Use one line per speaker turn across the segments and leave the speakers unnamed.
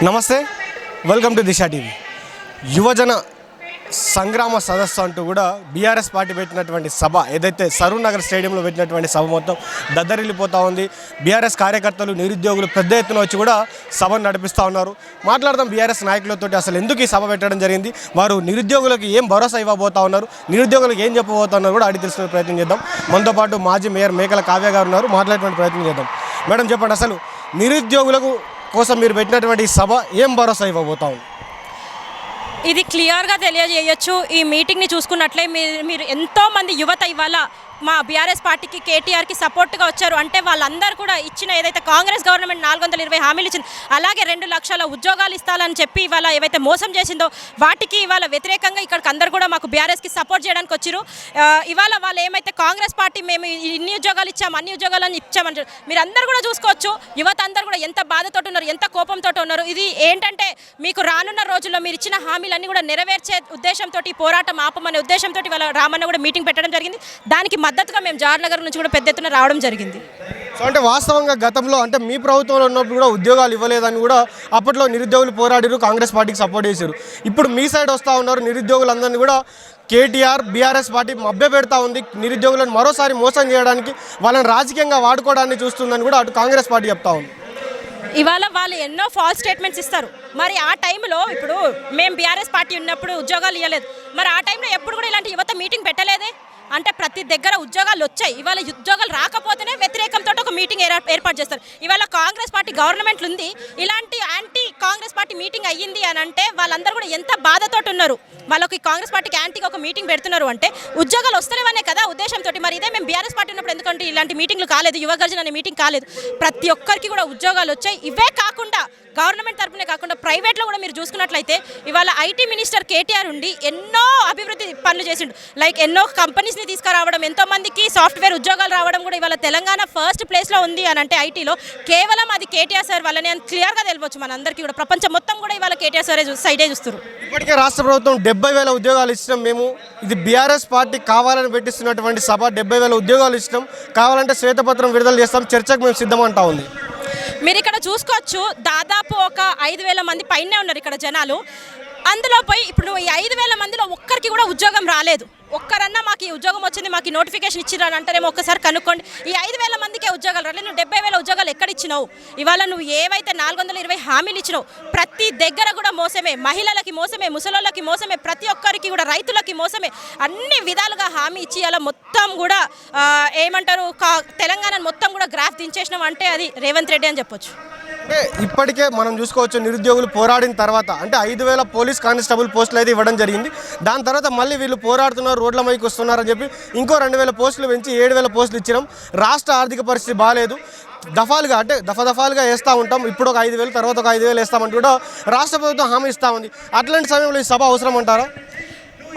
నమస్తే, welcome to Disha TV. యువజన సంగ్రామ సదస్సు అంటూ కూడా బీఆర్ఎస్ పార్టీ పెట్టినటువంటి సభ ఏదైతే సరూర్ నగర్ స్టేడియంలో పెట్టినటువంటి సభ మొత్తం దద్దరిల్లిపోతూ ఉంది. బీఆర్ఎస్ కార్యకర్తలు, నిరుద్యోగులు పెద్ద ఎత్తున వచ్చి కూడా సభను నడిపిస్తూ ఉన్నారు. మాట్లాడదాం బీఆర్ఎస్ నాయకులతో అసలు ఎందుకు ఈ సభ పెట్టడం జరిగింది, వారు నిరుద్యోగులకు ఏం భరోసా ఇవ్వబోతా ఉన్నారు, నిరుద్యోగులకు ఏం చెప్పబోతున్నారు కూడా అడిగి తెలుసుకునే ప్రయత్నం చేద్దాం. మనతో పాటు మాజీ మేయర్ మేకల కావ్య గారు ఉన్నారు, మాట్లాడేటువంటి ప్రయత్నం చేద్దాం. మేడం చెప్పండి, అసలు నిరుద్యోగులకు కోసం మీరు పెట్టినటువంటి సభ ఏం భరోసా ఇవ్వబోతా ఉంది?
ఇది క్లియర్గా తెలియజేయచ్చు. ఈ మీటింగ్ని చూసుకున్నట్లే మీరు ఎంతోమంది యువత ఇవాళ మా బీఆర్ఎస్ పార్టీకి, కేటీఆర్కి సపోర్ట్గా వచ్చారు. అంటే వాళ్ళందరూ కూడా ఇచ్చిన ఏదైతే కాంగ్రెస్ గవర్నమెంట్ 420 హామీలు ఇచ్చింది, అలాగే 2 లక్షల ఉద్యోగాలు ఇస్తాలని చెప్పి ఇవాళ ఏవైతే మోసం చేసిందో వాటికి ఇవాళ వ్యతిరేకంగా ఇక్కడికి అందరూ కూడా మాకు బీఆర్ఎస్కి సపోర్ట్ చేయడానికి వచ్చారు. ఇవాళ వాళ్ళు ఏమైతే కాంగ్రెస్ పార్టీ మేము ఇన్ని ఉద్యోగాలు ఇచ్చాము, అన్ని ఉద్యోగాలని ఇచ్చామని మీరు అందరూ కూడా చూసుకోవచ్చు. యువత అందరూ కూడా ఎంత బాధతో ఉన్నారు, ఎంత కోపంతో ఉన్నారు. ఇది ఏంటంటే మీకు రానున్న రోజుల్లో మీరు ఇచ్చిన హామీలన్నీ కూడా నెరవేర్చే ఉద్దేశంతో, పోరాటం ఆపమనే ఉద్దేశంతో ఇవాళ రామన్న కూడా మీటింగ్ పెట్టడం జరిగింది. దానికి మద్దతుగా మేము జవహర్ నగర్ నుంచి కూడా పెద్ద ఎత్తున రావడం జరిగింది.
సో అంటే వాస్తవంగా గతంలో అంటే మీ ప్రభుత్వంలో ఉన్నప్పుడు కూడా ఉద్యోగాలు ఇవ్వలేదని కూడా అప్పట్లో నిరుద్యోగులు పోరాడారు, కాంగ్రెస్ పార్టీకి సపోర్ట్ చేశారు. ఇప్పుడు మీ సైడ్ వస్తూ ఉన్నారు, నిరుద్యోగులందరినీ కూడా కేటీఆర్ బీఆర్ఎస్ పార్టీ మభ్యపెడతా ఉంది, నిరుద్యోగులను మరోసారి మోసం చేయడానికి, వాళ్ళని రాజకీయంగా వాడుకోవడాన్ని చూస్తుందని కూడా అటు కాంగ్రెస్ పార్టీ చెప్తా ఉంది.
ఇవాళ వాళ్ళు ఎన్నో ఫాల్స్ స్టేట్మెంట్స్ ఇస్తారు. మరి ఆ టైంలో ఇప్పుడు మేము బీఆర్ఎస్ పార్టీ ఉన్నప్పుడు ఉద్యోగాలు ఇవ్వలేదు, మరి ఆ టైంలో ఎప్పుడు కూడా ఇలాంటి యువత మీటింగ్ పెట్టలేదే. అంటే ప్రతి దగ్గర ఉద్యోగాలు వచ్చాయి, ఇవాళ ఉద్యోగాలు రాకపోతేనే వ్యతిరేకంతో ఒక మీటింగ్ ఏర్పాటు చేస్తారు. ఇవాళ కాంగ్రెస్ పార్టీ గవర్నమెంట్లు ఉంది, ఇలాంటి యాంటీ కాంగ్రెస్ పార్టీ మీటింగ్ అయ్యింది అని అంటే వాళ్ళందరూ కూడా ఎంత బాధతో ఉన్నారు. వాళ్ళకి కాంగ్రెస్ పార్టీకి యాంటీగా ఒక మీటింగ్ పెడుతున్నారు అంటే ఉద్యోగాలు వస్తలేవనే కదా ఉద్దేశంతో. మరి ఇదే మేము బీఆర్ఎస్ పార్టీ ఉన్నప్పుడు ఎందుకంటే ఇలాంటి మీటింగ్లు కాలేదు, యువ గర్జన అనే మీటింగ్ కాలేదు. ప్రతి ఒక్కరికి కూడా ఉద్యోగాలు వచ్చాయి. ఇవే కాకుండా గవర్నమెంట్ తరఫునే కాకుండా ప్రైవేట్లో కూడా మీరు చూసుకున్నట్లయితే ఇవాళ ఐటీ మినిస్టర్ కేటీఆర్ ఉండి ఎన్నో అభివృద్ధి పనులు చేసిండు. లైక్ ఎన్నో కంపెనీస్ని తీసుకురావడం, ఎంతోమందికి సాఫ్ట్వేర్ ఉద్యోగాలు రావడం కూడా ఇవాళ తెలంగాణ ఫస్ట్ ప్లేస్లో ఉంది అని అంటే ఐటీలో కేవలం అది కేటీఆర్ సార్ వల్లనే అని క్లియర్గా తెలియవచ్చు మనందరికీ కూడా. ప్రపంచం మొత్తం కూడా ఇవాళ కేటీఆర్ సారే సైడే చూస్తారు.
ఇప్పటికే రాష్ట్ర ప్రభుత్వం 70,000 ఉద్యోగాలు ఇచ్చినాం మేము, ఇది బీఆర్ఎస్ పార్టీ కావాలని పెట్టిస్తున్నటువంటి సభ. 70,000 ఉద్యోగాలు ఇచ్చినాం, కావాలంటే శ్వేతపత్రం విడుదల చేస్తాం, చర్చకు మేము సిద్ధమంటా ఉంది.
మీరు ఇక్కడ చూసుకోవచ్చు, దాదాపు ఒక 5,000 మంది పైనే ఉన్నారు ఇక్కడ జనాలు. అందులో పోయి ఇప్పుడు ఈ 5,000 మందిలో ఒక్కరికి కూడా ఉద్యోగం రాలేదు. ఒక్కరన్నా మాకు ఈ ఉద్యోగం వచ్చింది, మాకు ఈ నోటిఫికేషన్ ఇచ్చిరని అంటారేమో ఒక్కసారి కనుక్కోండి. ఈ 5,000 మందికే ఉద్యోగాలు రాలేదు. నువ్వు 70,000 ఉద్యోగాలు ఎక్కడ ఇచ్చినావు? ఇవాళ నువ్వు ఏవైతే 420 హామీలు ఇచ్చినావు ప్రతి దగ్గర కూడా మోసమే. మహిళలకి మోసమే, ముసలోళ్ళకి మోసమే, ప్రతి ఒక్కరికి కూడా, రైతులకి మోసమే. అన్ని విధాలుగా హామీ ఇచ్చి అలా మొత్తం కూడా ఏమంటారు తెలంగాణ మొత్తం కూడా గ్రాఫ్ దించేసినాం అంటే అది రేవంత్ రెడ్డి అని చెప్పొచ్చు.
అంటే ఇప్పటికే మనం చూసుకోవచ్చు, నిరుద్యోగులు పోరాడిన తర్వాత అంటే 5,000 పోలీస్ కానిస్టేబుల్ పోస్టులు అయితే ఇవ్వడం జరిగింది. దాని తర్వాత మళ్ళీ వీళ్ళు పోరాడుతున్నారు, రోడ్ల మైకి వస్తున్నారని చెప్పి ఇంకో 2,000 పోస్టులు పెంచి 7,000 పోస్టులు ఇచ్చినాం. రాష్ట్ర ఆర్థిక పరిస్థితి బాగాలేదు, దఫాలుగా అంటే దఫాలుగా వేస్తూ ఉంటాం. ఇప్పుడు ఒక 5,000, తర్వాత ఒక 5,000 వేస్తామంటూ కూడా రాష్ట్ర ప్రభుత్వం హామీ ఇస్తూ ఉంది. అట్లాంటి సమయంలో ఈ సభ అవసరం అంటారా?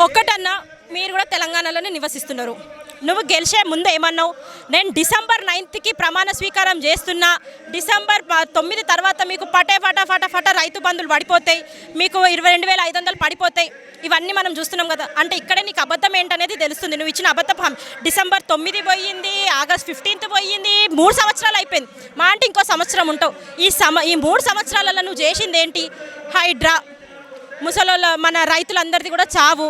ఒక్కటన్నా, మీరు కూడా తెలంగాణలోనే నివసిస్తున్నారు, నువ్వు గెలిచే ముందు ఏమన్నావు? నేను December 9th ప్రమాణ స్వీకారం చేస్తున్నా, December 9 తర్వాత మీకు ఫట రైతు బంధులు పడిపోతాయి, మీకు 22,500 పడిపోతాయి. ఇవన్నీ మనం చూస్తున్నాం కదా. అంటే ఇక్కడే నీకు అబద్ధం ఏంటనేది తెలుస్తుంది. నువ్వు ఇచ్చిన అబద్ధం December 9 పోయింది, August 15 పోయింది, 3 సంవత్సరాలు అయిపోయింది. మా అంటే ఇంకో సంవత్సరం ఉంటావు. ఈ 3 సంవత్సరాలలో నువ్వు చేసింది ఏంటి? హైడ్రా, ముసలోళ్ళ మన రైతులందరిది కూడా చావు,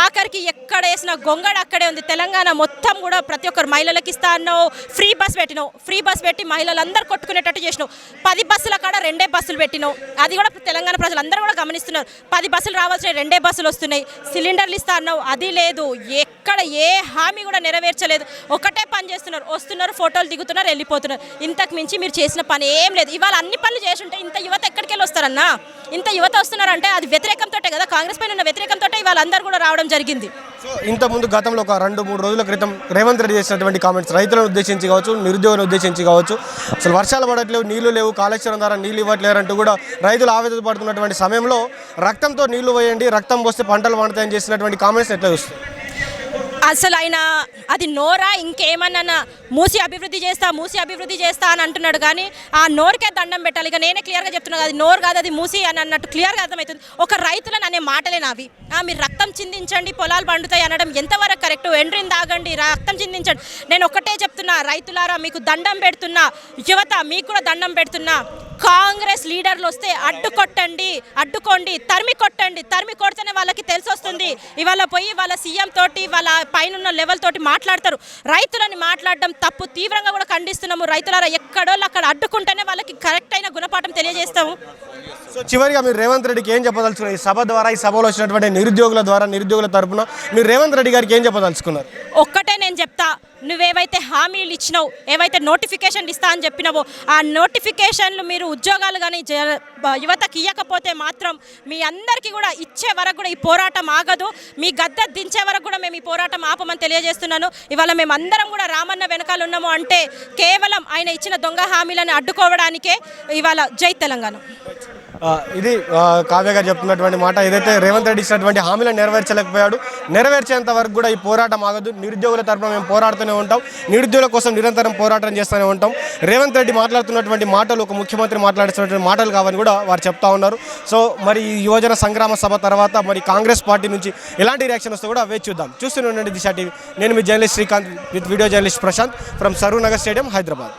ఆఖరికి ఎక్కడ వేసిన గొంగడ అక్కడే ఉంది. తెలంగాణ మొత్తం కూడా ప్రతి ఒక్కరు మహిళలకు ఇస్తా అన్నావు, ఫ్రీ బస్ పెట్టినావు, ఫ్రీ బస్ పెట్టి మహిళలందరూ కొట్టుకునేటట్టు చేసినావు. 10 బస్సుల కాడ 2 బస్సులు పెట్టినావు, అది కూడా తెలంగాణ ప్రజలందరూ కూడా గమనిస్తున్నారు. 10 బస్సులు రావాల్సిన 2 బస్సులు వస్తున్నాయి. సిలిండర్లు ఇస్తా అన్నావు, అది లేదు. ఎక్కడ ఏ హామీ కూడా నెరవేర్చలేదు. ఒకటే పని చేస్తున్నారు, వస్తున్నారు, ఫోటోలు దిగుతున్నారు, వెళ్ళిపోతున్నారు. ఇంతకు మించి మీరు చేసిన పని ఏం లేదు. ఇవాళ అన్ని పనులు చేసి ఉంటే ఇంత యువత ఎక్కడికి వెళ్ళి వస్తారన్నా? ఇంత యువత వస్తున్నారంటే అది వ్యతిరేకంతో కదా, కాంగ్రెస్ పైన ఉన్న వ్యతిరేకంతో ఇవాళ అందరూ కూడా రావడం జరిగింది.
సో ఇంతకుముందు గతంలో ఒక 2-3 రోజుల క్రితం రేవంత్ రెడ్డి చేసినటువంటి కామెంట్స్ రైతులను ఉద్దేశించి కావచ్చు, నిరుద్యోగులను ఉద్దేశించి కావచ్చు, అసలు వర్షాలు పడట్లేవు, నీళ్లు లేవు, కాళేశ్వరం ద్వారా నీళ్ళు ఇవ్వట్లేరు అంటూ కూడా రైతులు ఆవేదన పడుతున్నటువంటి సమయంలో రక్తంతో నీళ్లు పోయండి, రక్తం పోస్తే పంటలు పండుతాయని చేసినటువంటి కామెంట్స్ ఎట్లా చూస్తారు?
అసలు ఆయన అది నోరా ఇంకేమన్నా మూసి అభివృద్ధి చేస్తా అని అంటున్నాడు. కానీ ఆ నోరుకే దండం పెట్టాలి. ఇక నేనే క్లియర్గా చెప్తున్నాను, అది నోరు కాదు, అది మూసి అని అన్నట్టు క్లియర్గా అర్థమవుతుంది. ఒక రైతులను అనే మాటలే నావి. మీరు రక్తం చిందించండి పొలాలు పండుతాయి అనడం ఎంతవరకు కరెక్ట్? ఎండ్రిని తాగండి, రక్తం చిందించండి. నేను ఒక్కటే చెప్తున్నా, రైతులారా మీకు దండం పెడుతున్నా, యువత మీకు కూడా దండం పెడుతున్నా. కాంగ్రెస్ లీడర్లు వస్తే అడ్డుకోండి, తరిమి కొడితేనే వాళ్ళకి తెలిసి వస్తుంది. ఇవాళ పోయి వాళ్ళ సీఎం తోటి వాళ్ళ పైన లెవెల్ తోటి మాట్లాడతారు. రైతులని మాట్లాడడం తప్పు, తీవ్రంగా కూడా ఖండిస్తున్నాము. రైతులారా ఎక్కడోళ్ళు అక్కడ అడ్డుకుంటేనే వాళ్ళకి కరెక్ట్ అయిన గుణపాఠం తెలియజేస్తాము.
సో చివరిగా మీరు రేవంత్ రెడ్డికి ఏం చెప్పదలుచుకున్నారు? ఈ సభ ద్వారా, ఈ సభలో వచ్చినటువంటి నిరుద్యోగుల తరపున మీరు రేవంత్ రెడ్డి గారికి ఏం చెప్పదలుచుకున్నారు?
ఒక్కటే నేను చెప్తా, నువ్వేవైతే హామీలు ఇచ్చినావు, ఏవైతే నోటిఫికేషన్లు ఇస్తా అని చెప్పినావో ఆ నోటిఫికేషన్లు మీరు ఉద్యోగాలు కానీ యువతకి ఇవ్వకపోతే మాత్రం మీ అందరికీ కూడా ఇచ్చే వరకు కూడా ఈ పోరాటం ఆగదు. మీ గద్దె దించే వరకు కూడా మేము ఈ పోరాటం ఆపమని తెలియజేస్తున్నాను. ఇవాళ మేము అందరం కూడా రామన్న వెనకాల ఉన్నాము అంటే కేవలం ఆయన ఇచ్చిన దొంగ హామీలను అడ్డుకోవడానికే. ఇవాళ జై తెలంగాణ.
ఇది కావ్య గారు చెప్తున్నటువంటి మాట. ఏదైతే రేవంత్ రెడ్డి ఇచ్చినటువంటి హామీలను నెరవేర్చలేకపోయాడు, నెరవేర్చేంత వరకు కూడా ఈ పోరాటం ఆగదు. నిరుద్యోగుల తరపున మేము పోరాడుతూనే ఉంటాం, నిరుద్యోగుల కోసం నిరంతరం పోరాటం చేస్తూనే ఉంటాం. రేవంత్ రెడ్డి మాట్లాడుతున్నటువంటి మాటలు ఒక ముఖ్యమంత్రి మాట్లాడుతున్నటువంటి మాటలు కావని కూడా వారు చెప్తా ఉన్నారు. సో మరి ఈ యువజన సంగ్రామ సభ తర్వాత మరి కాంగ్రెస్ పార్టీ నుంచి ఎలాంటి రియాక్షన్ వస్తే కూడా వేచి చూద్దాం. చూస్తూనే ఉండండి దిశ టీవీ. నేను మీ journalist Srikanth with video journalist Prashanth from Saroor Nagar stadium, Hyderabad.